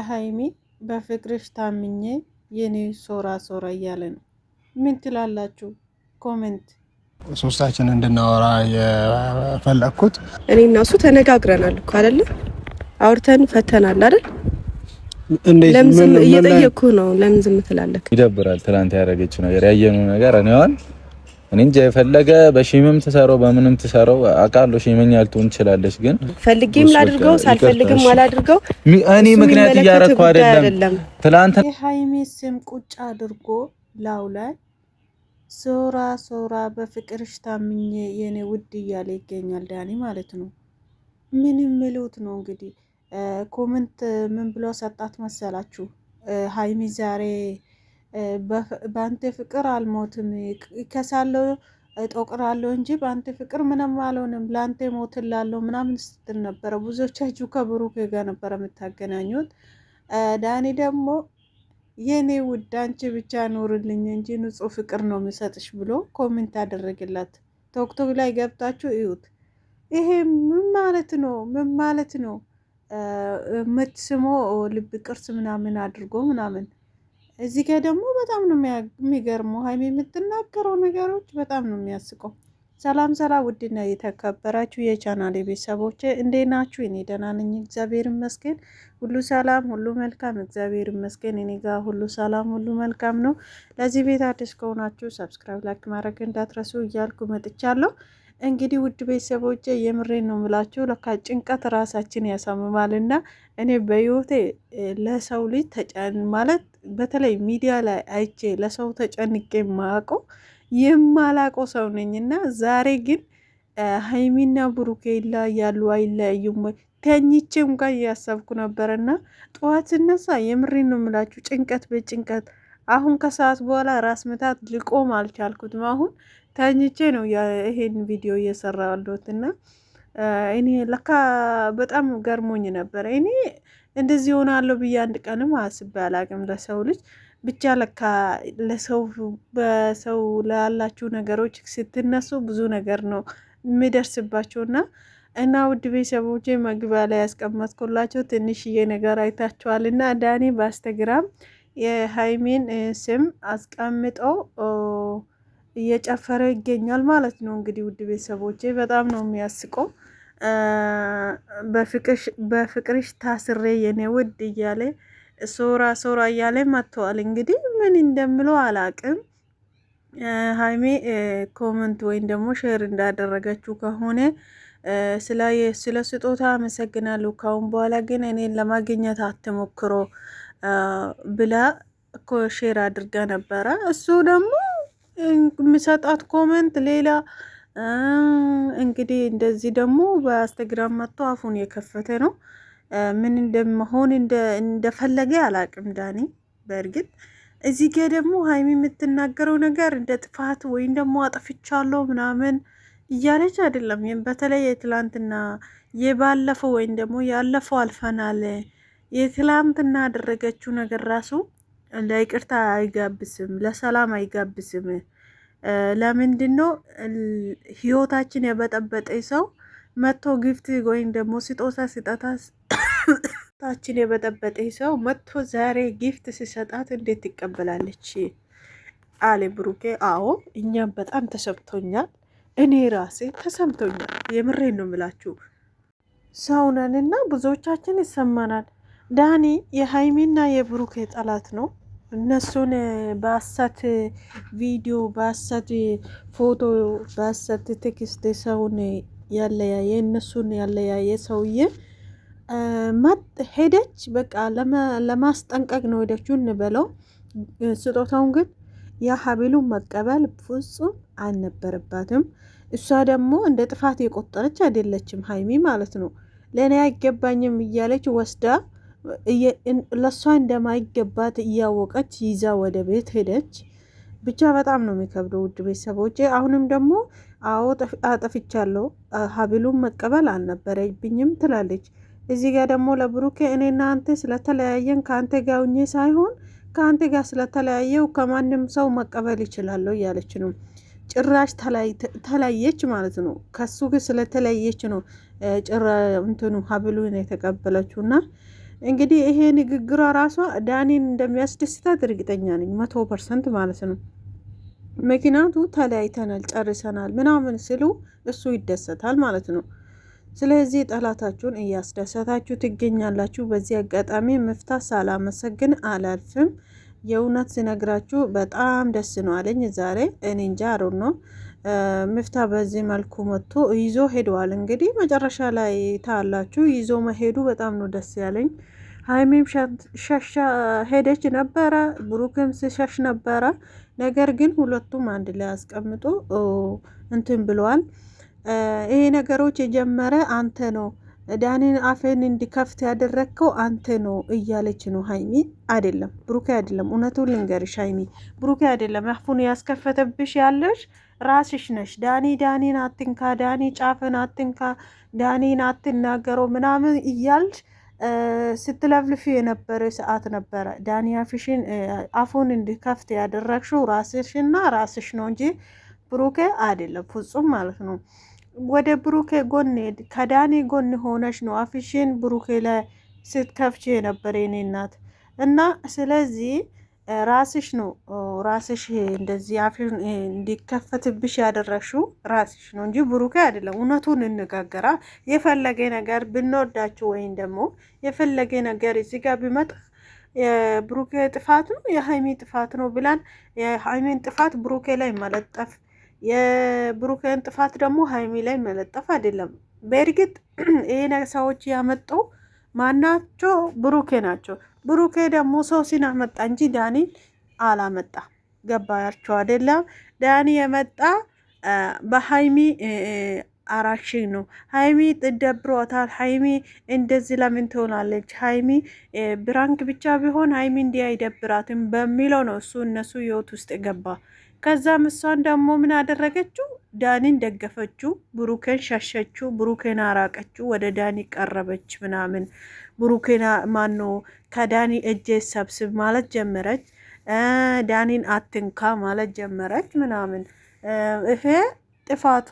ሀይሚ በፍቅርሽ ታምኜ የኔ ሶራ ሶራ እያለ ነው። ምን ትላላችሁ? ኮሜንት። ሶስታችን እንድናወራ የፈለኩት እኔ እና እሱ ተነጋግረናል እኮ አይደለ? አውርተን ፈተናል አይደል? ለምን እየጠየቅኩ ነው? ለምን ዝም ትላለህ? ይደብራል። ትናንት ያደረገችው ነገር ያየነው ነገር እኔ እንጃ የፈለገ በሺምም ተሰራው በምንም ተሰራው አቃሎ ሺመኛ ልትሆን ትችላለች። ግን ፈልጌም ላድርገው ሳልፈልግም አላድርገው እኔ ምክንያት እያረኩ አይደለም። ትናንት የሀይሚ ስም ቁጭ አድርጎ ላው ላይ ሶራ ሶራ በፍቅርሽ ታምኜ የኔ ውድ እያለ ይገኛል ዳኒ ማለት ነው። ምን የሚሉት ነው እንግዲህ። ኮመንት ምን ብሎ ሰጣት መሰላችሁ? ሀይሚ ዛሬ በአንተ ፍቅር አልሞትም ከሳለው እጦቅራለሁ እንጂ በአንተ ፍቅር ምንም አልሆንም ለአንተ ሞትላለሁ ምናምን ስትል ነበረ። ብዙዎቻችሁ ከብሩክ ጋር ነበረ የምታገናኙት። ዳኒ ደግሞ የኔ ውድ አንቺ ብቻ ኖርልኝ እንጂ ንጹህ ፍቅር ነው የሚሰጥሽ ብሎ ኮሜንት አደረግላት። ቶክቶክ ላይ ገብታችሁ እዩት። ይሄ ምን ማለት ነው? ምን ማለት ነው? ምትስሞ ልብ ቅርስ ምናምን አድርጎ ምናምን። እዚህ ጋር ደግሞ በጣም ነው የሚገርመው። ሀይሚ የምትናገረው ነገሮች በጣም ነው የሚያስቀው። ሰላም ሰላም፣ ውድና የተከበራችሁ የቻናሌ ቤተሰቦች እንዴት ናችሁ? እኔ ደህና ነኝ፣ እግዚአብሔር ይመስገን። ሁሉ ሰላም፣ ሁሉ መልካም፣ እግዚአብሔር ይመስገን። እኔ ጋር ሁሉ ሰላም፣ ሁሉ መልካም ነው። ለዚህ ቤት አዲስ ከሆናችሁ ሰብስክራይብ፣ ላይክ ማድረግ እንዳትረሱ እያልኩ መጥቻለሁ። እንግዲህ ውድ ቤተሰቦች የምሬን ነው የምላችሁ። ለካ ጭንቀት ራሳችን ያሳምማልና እኔ በህይወቴ ለሰው ልጅ ተጨን ማለት በተለይ ሚዲያ ላይ አይቼ ለሰው ተጨንቄ የማላቀው ሰው ነኝና ዛሬ ግን ሀይሚና ብሩኬ ይለያሉ አይለያዩም ወይ ተኝቼም ጋር እያሰብኩ ነበርና ጠዋት ስነሳ የምሬን ነው የምላችሁ ጭንቀት በጭንቀት አሁን ከሰዓት በኋላ ራስ ምታት ልቆም አልቻልኩትም። አሁን ተኝቼ ነው ይሄን ቪዲዮ እየሰራሁ ያለሁትና እኔ ለካ በጣም ገርሞኝ ነበር። እኔ እንደዚህ ሆናለሁ ብዬ አንድ ቀንም አስቤ አላቅም ለሰው ልጅ ብቻ ለካ ለሰው በሰው ላላችሁ ነገሮች ስትነሱ ብዙ ነገር ነው የሚደርስባቸውና እና ውድ ቤተሰቦቼ መግቢያ ላይ ያስቀመጥኩላቸው ትንሽዬ ነገር አይታችኋልና ዳኒ በኢንስታግራም የሀይሚን ስም አስቀምጦ እየጨፈረ ይገኛል ማለት ነው። እንግዲህ ውድ ቤተሰቦቼ በጣም ነው የሚያስቀው። በፍቅርሽ ታስሬ የኔ ውድ እያለ ሶራ ሶራ እያለ መጥተዋል። እንግዲህ ምን እንደምለው አላቅም። ሀይሜ ኮመንት ወይም ደግሞ ሼር እንዳደረገችው ከሆነ ስለ ስጦታ አመሰግናለሁ፣ ካሁን በኋላ ግን እኔን ለማግኘት አትሞክሮ ብላ ሼር አድርጋ ነበረ። እሱ ደግሞ የሚሰጣት ኮመንት ሌላ። እንግዲህ እንደዚህ ደግሞ በኢንስታግራም መጥቶ አፉን የከፈተ ነው። ምን እንደመሆን እንደፈለገ አላቅም ዳኒ። በእርግጥ እዚህ ጋር ደግሞ ሀይሚ የምትናገረው ነገር እንደ ጥፋት ወይም ደግሞ አጠፍቻለሁ ምናምን እያለች አይደለም። በተለይ የትላንትና የባለፈው ወይም ደግሞ ያለፈው አልፈናል። የትላንትና ያደረገችው ነገር ራሱ ለይቅርታ አይጋብስም፣ ለሰላም አይጋብስም። ለምንድን ነው ህይወታችን የበጠበጠ ሰው መጥቶ ጊፍት ወይም ደግሞ ስጦታ ታችን የበጠበጠ ሰው መጥቶ ዛሬ ጊፍት ሲሰጣት እንዴት ትቀበላለች? አለ ብሩኬ። አዎ እኛም በጣም ተሰምቶኛል፣ እኔ ራሴ ተሰምቶኛል። የምሬን ነው የምላችሁ። ሰውነንና ብዙዎቻችን ይሰማናል። ዳኒ የሀይሚና የብሩኬ ጠላት ነው። እነሱን በአሰት ቪዲዮ፣ በአሰት ፎቶ፣ በአሰት ቴክስት ሰውን ያለያየ እነሱን ያለያየ ሰውዬ ሄደች። በቃ ለማስጠንቀቅ ነው ሄደችው እንበለው። ስጦታውን ግን የሀቢሉን መቀበል ፍጹም አልነበረባትም። እሷ ደግሞ እንደ ጥፋት የቆጠረች አይደለችም ሀይሚ ማለት ነው። ለእኔ አይገባኝም እያለች ወስዳ ለእሷ እንደማይገባት እያወቀች ይዛ ወደ ቤት ሄደች። ብቻ በጣም ነው የሚከብደው ውድ ቤተሰቦቼ። አሁንም ደግሞ አዎ አጠፍቻለሁ፣ ሀቢሉን መቀበል አልነበረብኝም ትላለች። እዚህ ጋር ደግሞ ለብሩኬ እኔና አንተ ስለተለያየን ከአንተ ጋር ሁኜ ሳይሆን ከአንተ ጋር ስለተለያየው ከማንም ሰው መቀበል ይችላለሁ እያለች ነው። ጭራሽ ተለያየች ማለት ነው። ከሱ ጋር ስለተለያየች ነው ጭራ እንትኑ ሀብሉን የተቀበለችውና እንግዲህ ይሄ ንግግሯ ራሷ ዳኒን እንደሚያስደስታት እርግጠኛ ነኝ 100% ማለት ነው። ምክንያቱ ተለያይተናል ጨርሰናል ምናምን ስሉ እሱ ይደሰታል ማለት ነው። ስለዚህ ጠላታችሁን እያስደሰታችሁ ትገኛላችሁ። በዚህ አጋጣሚ መፍታት ሳላመሰግን አላልፍም። የእውነት ስነግራችሁ በጣም ደስ ነው አለኝ ዛሬ። እኔ እንጃ አሮን ነው ምፍታ በዚህ መልኩ መጥቶ ይዞ ሄደዋል። እንግዲህ መጨረሻ ላይ ታላችሁ ይዞ መሄዱ በጣም ነው ደስ ያለኝ። ሀይሚም ሸሻ ሄደች ነበረ፣ ብሩክም ሲሸሽ ነበረ። ነገር ግን ሁለቱም አንድ ላይ አስቀምጦ እንትን ብለዋል። ይሄ ነገሮች የጀመረ አንተ ነው፣ ዳኒን አፌን እንዲከፍት ያደረግከው አንተ ነው እያለች ነው ሀይሚ። አይደለም ብሩኬ አይደለም። እውነቱን ልንገርሽ ሀይሚ፣ ብሩኬ አይደለም አፉን ያስከፈተብሽ ያለሽ ራስሽ ነሽ። ዳኒን አትንካ፣ ዳኒ ጫፍን አትንካ፣ ዳኒን አትናገረው ምናምን እያልሽ ስትለፍልፍ የነበረ ሰዓት ነበረ። ዳኒ አፉን እንዲከፍት ያደረግሽው ራስሽና ራስሽ ነው እንጂ ብሩኬ አይደለም፣ ፍጹም ማለት ነው። ወደ ብሩኬ ጎን ከዳኒ ጎን ሆነሽ ነው አፍሽን ብሩኬ ላይ ስትከፍች የነበረ የኔ እናት እና ስለዚህ ራስሽ ነው ራስሽ እንደዚህ አፍሽን እንዲከፈትብሽ ያደረግሽው ራስሽ ነው እንጂ ብሩኬ አይደለም። እውነቱን እንነጋገራ። የፈለገ ነገር ብንወዳችሁ ወይም ደግሞ የፈለገ ነገር እዚህ ጋር ቢመጣ የብሩኬ ጥፋት ነው የሀይሚ ጥፋት ነው ብለን የሀይሚን ጥፋት ብሩኬ ላይ መለጠፍ የብሩኬን ጥፋት ደግሞ ሀይሚ ላይ መለጠፍ አይደለም። በእርግጥ ይሄ ሰዎች ያመጡ ማናቸው? ብሩኬ ናቸው። ብሩኬ ደግሞ ሶሲን አመጣ እንጂ ዳኒን አላመጣ። ገባያቸው አይደለም? ዳኒ የመጣ በሀይሚ አራክሽን ነው። ሀይሚ ደብሯታል። ሀይሚ እንደዚህ ለምን ትሆናለች? ሀይሚ ብራንክ ብቻ ቢሆን ሀይሚ እንዲህ አይደብራትም በሚለው ነው እሱ እነሱ ህይወት ውስጥ ገባ። ከዛም እሷን ደግሞ ምን አደረገችው? ዳኒን ደገፈችው፣ ብሩኬን ሸሸችው፣ ብሩኬን አራቀችው፣ ወደ ዳኒ ቀረበች ምናምን። ብሩኬን ማኖ ከዳኒ እጄ ሰብስብ ማለት ጀመረች። ዳኒን አትንካ ማለት ጀመረች ምናምን። ይሄ ጥፋቷ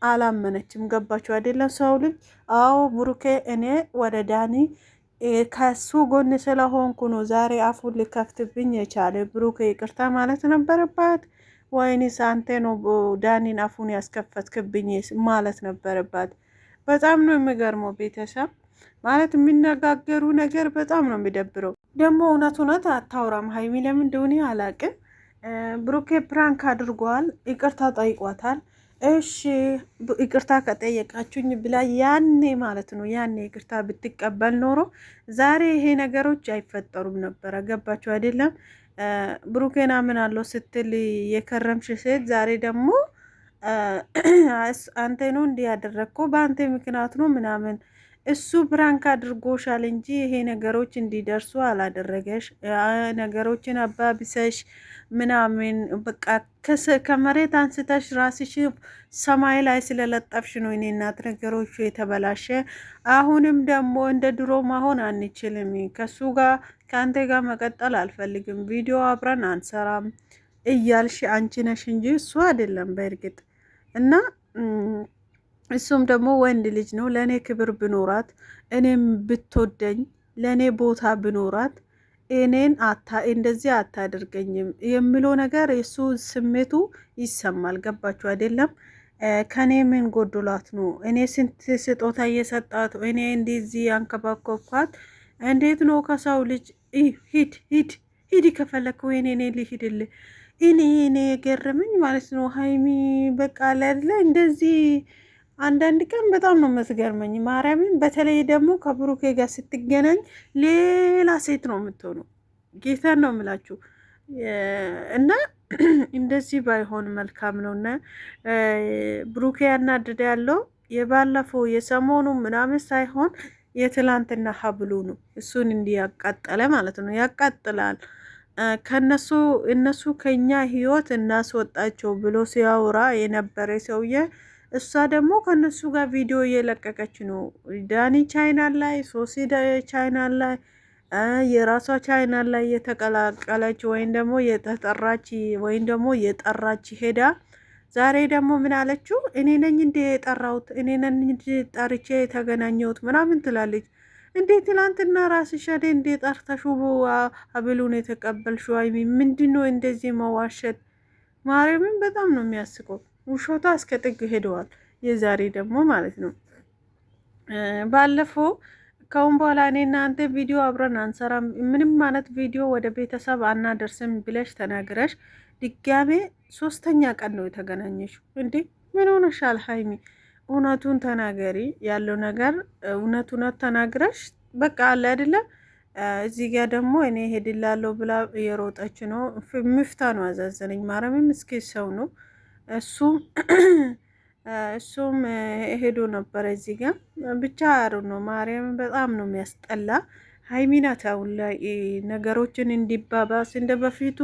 አላመነችም። ገባችሁ አይደለም? ሰው ልጅ አዎ ብሩኬ እኔ ወደ ዳኒ ከሱ ጎን ስለሆንኩ ነው ዛሬ አፉን ሊከፍትብኝ የቻለ። ብሩኬ ይቅርታ ማለት ነበረባት ወይንስ አንተ ነው ዳኒን አፉን ያስከፈትክብኝ ማለት ነበረባት? በጣም ነው የሚገርመው። ቤተሰብ ማለት የሚነጋገሩ ነገር በጣም ነው የሚደብረው። ደግሞ እውነት አታውራም ሀይሚ። ለምን እንደሆነ አላቅም። ብሩኬ ፕራንክ አድርጓል፣ ይቅርታ ጠይቋታል። እሺ ይቅርታ ከጠየቃችሁኝ ብላ ያኔ ማለት ነው ያኔ ይቅርታ ብትቀበል ኖሮ ዛሬ ይሄ ነገሮች አይፈጠሩም ነበረ። ገባችሁ አይደለም? ብሩኬና ምን አለው ስትል የከረምሽ ሴት ዛሬ ደግሞ አንተ ነው እንዲህ ያደረግከው በአንተ ምክንያት ነው ምናምን። እሱ ብራንክ አድርጎሻል እንጂ ይሄ ነገሮች እንዲደርሱ አላደረገሽ። ነገሮችን አባብሰሽ ምናምን በቃ ከመሬት አንስተሽ ራስሽ ሰማይ ላይ ስለለጠፍሽ ነው እኔ እናት ነገሮቹ የተበላሸ። አሁንም ደግሞ እንደ ድሮ መሆን አንችልም። ከሱ ጋር ከአንተ ጋር መቀጠል አልፈልግም፣ ቪዲዮ አብረን አንሰራም እያልሽ አንቺ ነሽ እንጂ እሱ አይደለም በእርግጥ እና እሱም ደግሞ ወንድ ልጅ ነው። ለእኔ ክብር ብኖራት እኔም ብትወደኝ ለእኔ ቦታ ብኖራት እኔን እንደዚህ አታደርገኝም የሚለው ነገር የሱ ስሜቱ ይሰማል። ገባችሁ አይደለም? ከኔ ምን ጎዶላት ነው? እኔ ስንት ስጦታ እየሰጣት እኔ እንደዚህ አንከባከብኳት። እንዴት ነው ከሰው ልጅ ሂድ ከፈለክ ወይ እኔ ልሂድልህ። እኔ የገረመኝ ማለት ነው ሀይሚ በቃ ለለ እንደዚህ አንዳንድ ቀን በጣም ነው የምትገርመኝ ማርያምን። በተለይ ደግሞ ከብሩኬ ጋር ስትገናኝ ሌላ ሴት ነው የምትሆነው። ጌታን ነው የምላችሁ እና እንደዚህ ባይሆን መልካም ነው። እና ብሩኬ ያናድደ ያለው የባለፈው የሰሞኑ ምናምን ሳይሆን የትላንትና ሀብሉ ነው እሱን እንዲህ ያቃጠለ ማለት ነው። ያቃጥላል። እነሱ ከኛ ህይወት እናስወጣቸው ብሎ ሲያወራ የነበረ ሰውዬ እሷ ደግሞ ከነሱ ጋር ቪዲዮ እየለቀቀች ነው። ዳኒ ቻይናል ላይ፣ ሶሲ ቻይናል ላይ፣ የራሷ ቻይናል ላይ የተቀላቀለች ወይም ደግሞ የተጠራች ወይም ደግሞ የጠራች ሄዳ ዛሬ ደግሞ ምን አለችው? እኔ ነኝ እንደ የጠራሁት እኔ ነኝ እንደ ጠርቼ የተገናኘሁት ምናምን ትላለች። እንዴ ትላንትና ራስሽ አይደል እንዴ ጠርተሽው ሀብሉን የተቀበልሽው? ሀይሚ ምንድነው እንደዚህ መዋሸት? ማርያምን በጣም ነው የሚያስቀው። ውሸቷ እስከ ጥግ ሄደዋል። የዛሬ ደግሞ ማለት ነው ባለፈው ከአሁን በኋላ እኔ እናንተ ቪዲዮ አብረን አንሰራም፣ ምንም ማለት ቪዲዮ ወደ ቤተሰብ አናደርስም ብለሽ ተናግረሽ ድጋሜ 3ኛ ቀን ነው የተገናኘሽው። እንዴ ምን ሆነሻል ሀይሚ? እውነቱን ተናገሪ። ያለው ነገር እውነት ተናግረሽ በቃ አለ አይደለ? እዚህ ጋር ደግሞ እኔ ሄድላለሁ ብላ እየሮጠች ነው። ምፍታ ነው አዛዘነኝ። ማረምም እስኪ ሰው ነው እሱም ሄዶ ነበረ እዚህ ጋር ብቻ አሩ ነው። ማርያም በጣም ነው የሚያስጠላ። ሀይሚናት አሁን ላይ ነገሮችን እንዲባባስ እንደ በፊቱ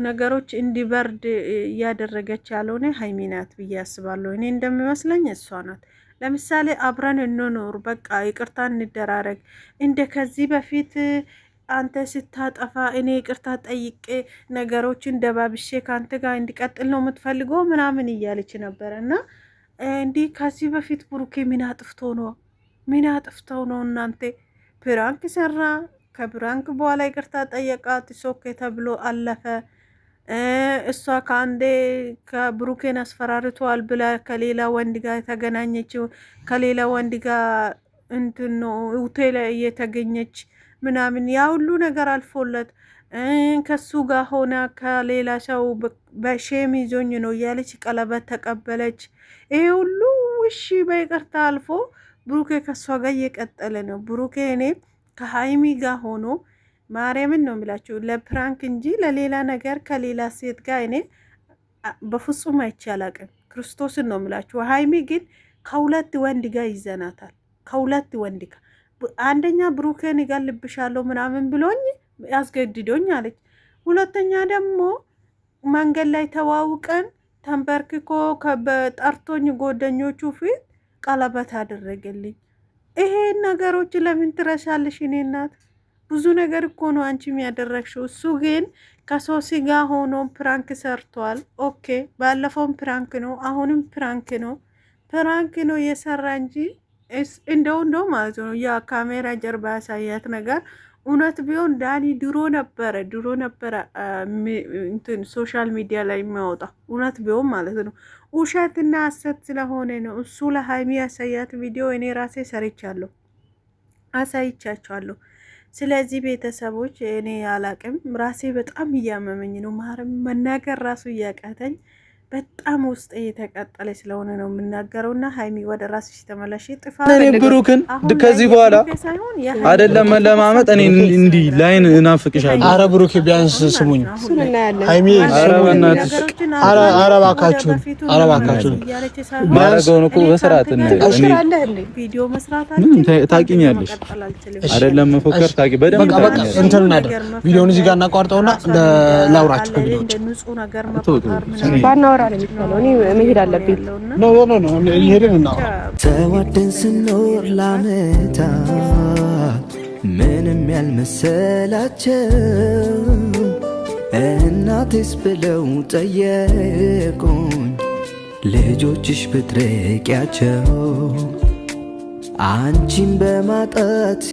ነገሮች እንዲበርድ እያደረገች ያልሆነ ሀይሚናት ብዬ አስባለሁ። እኔ እንደሚመስለኝ እሷ ናት። ለምሳሌ አብረን እንኖር፣ በቃ ይቅርታ እንደራረግ፣ እንደ ከዚህ በፊት አንተ ስታጠፋ እኔ ይቅርታ ጠይቄ ነገሮችን ደባብሼ ከአንተ ጋር እንዲቀጥል ነው የምትፈልገው ምናምን እያለች ነበረ። እና እንዲህ ከዚህ በፊት ብሩኬ ምን አጥፍተው ነው እናንተ? ፕራንክ ሰራ፣ ከፕራንክ በኋላ ይቅርታ ጠየቃት፣ ሶኬ ተብሎ አለፈ። እሷ ከአንዴ ከብሩኬን አስፈራርተዋል ብላ ከሌላ ወንድ ጋር የተገናኘችው ከሌላ ወንድ ጋር እንትን ነው ሆቴል እየተገኘች ምናምን ያ ሁሉ ነገር አልፎለት ከሱ ጋር ሆና ከሌላ ሰው በሼም ይዞኝ ነው እያለች ቀለበት ተቀበለች። ይሄ ሁሉ እሺ በይቅርታ አልፎ ብሩኬ ከሷ ጋር እየቀጠለ ነው። ብሩኬ እኔ ከሀይሚ ጋር ሆኖ ማርያምን ነው የሚላችሁ ለፕራንክ እንጂ ለሌላ ነገር ከሌላ ሴት ጋር እኔ በፍጹም አይቻላቅም። ክርስቶስን ነው የሚላችሁ። ሀይሚ ግን ከሁለት ወንድ ጋር ይዘናታል። ከሁለት ወንድ ጋር አንደኛ ብሩኬን ይገልብሻለሁ ምናምን ብሎኝ ያስገድዶኝ አለች። ሁለተኛ ደግሞ መንገድ ላይ ተዋውቀን ተንበርክኮ ጠርቶኝ ጓደኞቹ ፊት ቀለበት አደረገልኝ። ይሄን ነገሮች ለምን ትረሻለሽ? እኔ እናት ብዙ ነገር እኮ ነው አንቺም ያደረግሽው። እሱ ግን ከሶሲ ጋር ሆኖ ፕራንክ ሰርቷል። ኦኬ ባለፈውም ፕራንክ ነው፣ አሁንም ፕራንክ ነው የሰራ እንጂ እንደው ማለት ነው ያ ካሜራ ጀርባ ያሳያት ነገር እውነት ቢሆን ዳኒ ድሮ ነበረ እንትን ሶሻል ሚዲያ ላይ የሚያወጣ እውነት ቢሆን ማለት ነው። ውሸትና ሐሰት ስለሆነ ነው እሱ ለሀይሚ ያሳያት ቪዲዮ እኔ ራሴ አሳይቻቸዋለሁ። ስለዚህ ቤተሰቦች እኔ አላቅም፣ ራሴ በጣም እያመመኝ ነው። መናገር ራሱ እያቃተኝ በጣም ውስጥ እየተቃጠለ ስለሆነ ነው የምናገረው። እና ሀይሚ ወደ ራስሽ ተመለሽ። ብሩክን ከዚህ በኋላ አይደለም ለማመጥ እኔ እንዲህ ላይን እናፍቅሻለሁ። አረ ብሩክ ቢያንስ ስሙኝ። ሀይሚ አረ እባካችሁን ማረገውን እኮ በስርዓት ቪዲዮ መስራት ታውቂኛለሽ አይደለም መፎከር ታውቂ በደንብ በቃ እንትን እናድር። ቪዲዮውን እዚህ ጋር እናቋርጠውና ላውራችሁ ከቪዲዮዎች ባናወራ ነው የሚባለው። እኔ መሄድ አለብኝ። ኖ ይሄድን እና ተዋደን ስንኖር ለዓመታት ምንም ያልመሰላቸው እናቴስ ብለው ጠየቁኝ ልጆችሽ ብትርቂያቸው አንቺን በማጣት